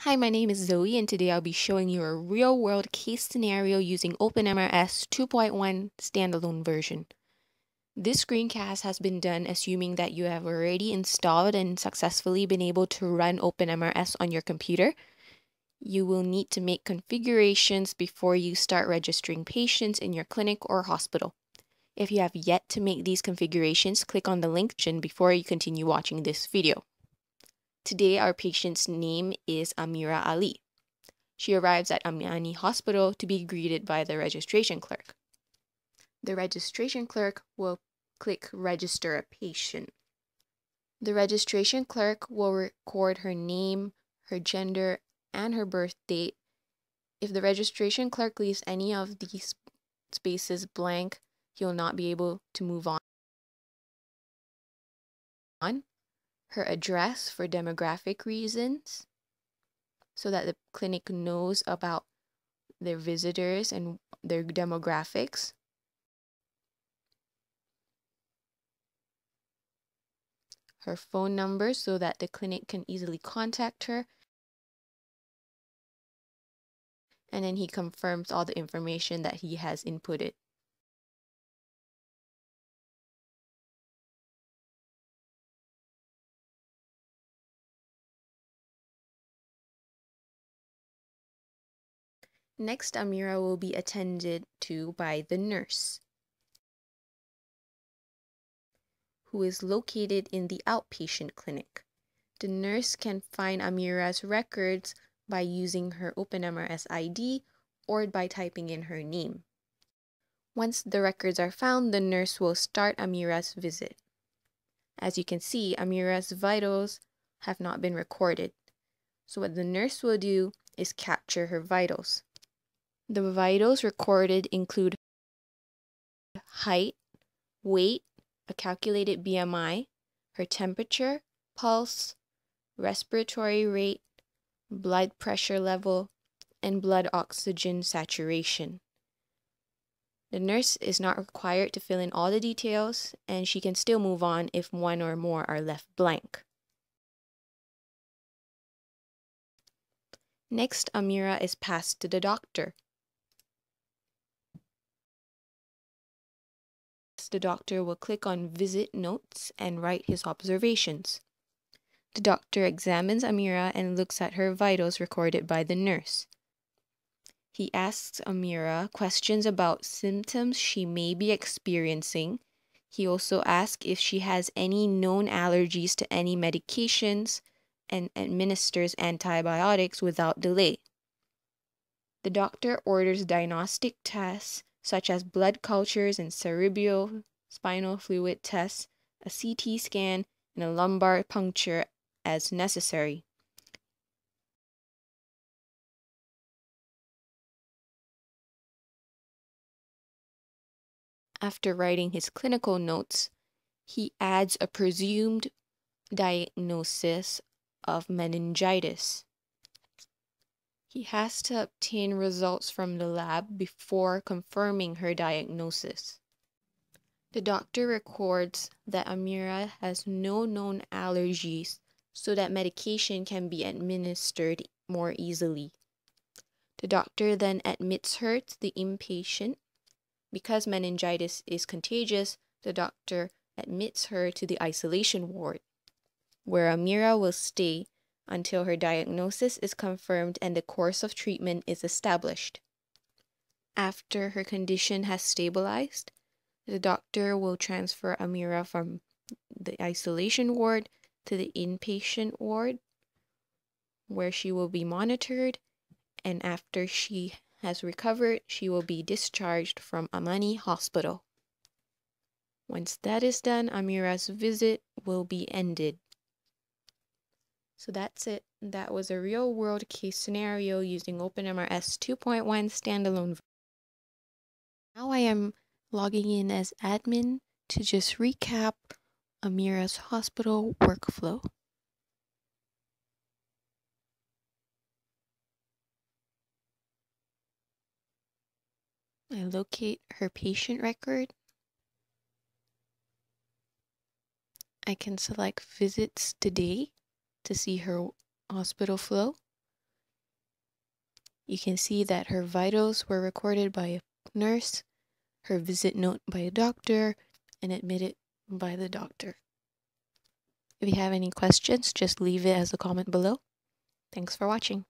Hi, my name is Zoe, and today I'll be showing you a real-world case scenario using OpenMRS 2.1 standalone version. This screencast has been done assuming that you have already installed and successfully been able to run OpenMRS on your computer. You will need to make configurations before you start registering patients in your clinic or hospital. If you have yet to make these configurations, click on the link before you continue watching this video. Today, our patient's name is Amira Ali. She arrives at Amani Hospital to be greeted by the registration clerk. The registration clerk will click Register a Patient. The registration clerk will record her name, her gender, and her birth date. If the registration clerk leaves any of these spaces blank, he will not be able to move on. Her address for demographic reasons, so that the clinic knows about their visitors and their demographics. Her phone number so that the clinic can easily contact her. And then he confirms all the information that he has inputted. Next, Amira will be attended to by the nurse, who is located in the outpatient clinic. The nurse can find Amira's records by using her OpenMRS ID or by typing in her name. Once the records are found, the nurse will start Amira's visit. As you can see, Amira's vitals have not been recorded. So what the nurse will do is capture her vitals. The vitals recorded include height, weight, a calculated BMI, her temperature, pulse, respiratory rate, blood pressure level, and blood oxygen saturation. The nurse is not required to fill in all the details, and she can still move on if one or more are left blank. Next, Amira is passed to the doctor. The doctor will click on Visit Notes and write his observations. The doctor examines Amira and looks at her vitals recorded by the nurse. He asks Amira questions about symptoms she may be experiencing. He also asks if she has any known allergies to any medications and administers antibiotics without delay. The doctor orders diagnostic tests such as blood cultures and cerebrospinal fluid tests, a CT scan, and a lumbar puncture as necessary. After writing his clinical notes, he adds a presumed diagnosis of meningitis. He has to obtain results from the lab before confirming her diagnosis. The doctor records that Amira has no known allergies, so that medication can be administered more easily. The doctor then admits her to the inpatient. Because meningitis is contagious, the doctor admits her to the isolation ward, where Amira will stay until her diagnosis is confirmed and the course of treatment is established. After her condition has stabilized, the doctor will transfer Amira from the isolation ward to the inpatient ward, where she will be monitored, and after she has recovered, she will be discharged from Amani Hospital. Once that is done, Amira's visit will be ended. So that's it. That was a real-world case scenario using OpenMRS 2.1 standalone. Now I am logging in as admin to just recap Amira's hospital workflow. I locate her patient record. I can select visits today to see her hospital flow. You can see that her vitals were recorded by a nurse, her visit note by a doctor, and admitted by the doctor. If you have any questions, just leave it as a comment below. Thanks for watching.